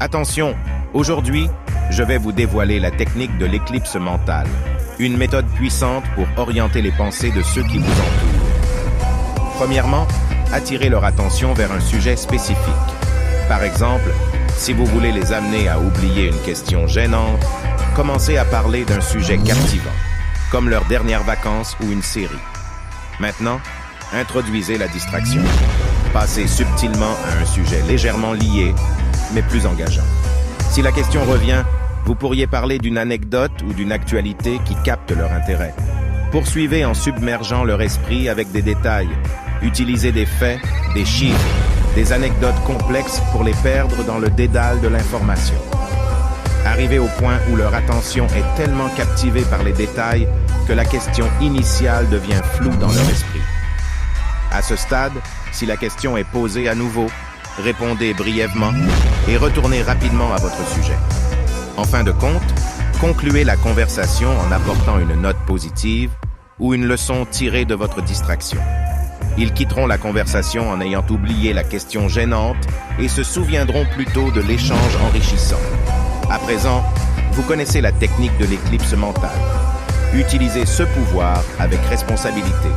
Attention, aujourd'hui, je vais vous dévoiler la technique de l'éclipse mentale, une méthode puissante pour orienter les pensées de ceux qui vous entourent. Premièrement, attirez leur attention vers un sujet spécifique. Par exemple, si vous voulez les amener à oublier une question gênante, commencez à parler d'un sujet captivant, comme leurs dernières vacances ou une série. Maintenant, introduisez la distraction. Passez subtilement à un sujet légèrement lié, mais plus engageant. Si la question revient, vous pourriez parler d'une anecdote ou d'une actualité qui capte leur intérêt. Poursuivez en submergeant leur esprit avec des détails. Utilisez des faits, des chiffres, des anecdotes complexes pour les perdre dans le dédale de l'information. Arrivez au point où leur attention est tellement captivée par les détails que la question initiale devient floue dans leur esprit. À ce stade, si la question est posée à nouveau, répondez brièvement et retournez rapidement à votre sujet. En fin de compte, concluez la conversation en apportant une note positive ou une leçon tirée de votre distraction. Ils quitteront la conversation en ayant oublié la question gênante et se souviendront plutôt de l'échange enrichissant. À présent, vous connaissez la technique de l'éclipse mentale. Utilisez ce pouvoir avec responsabilité.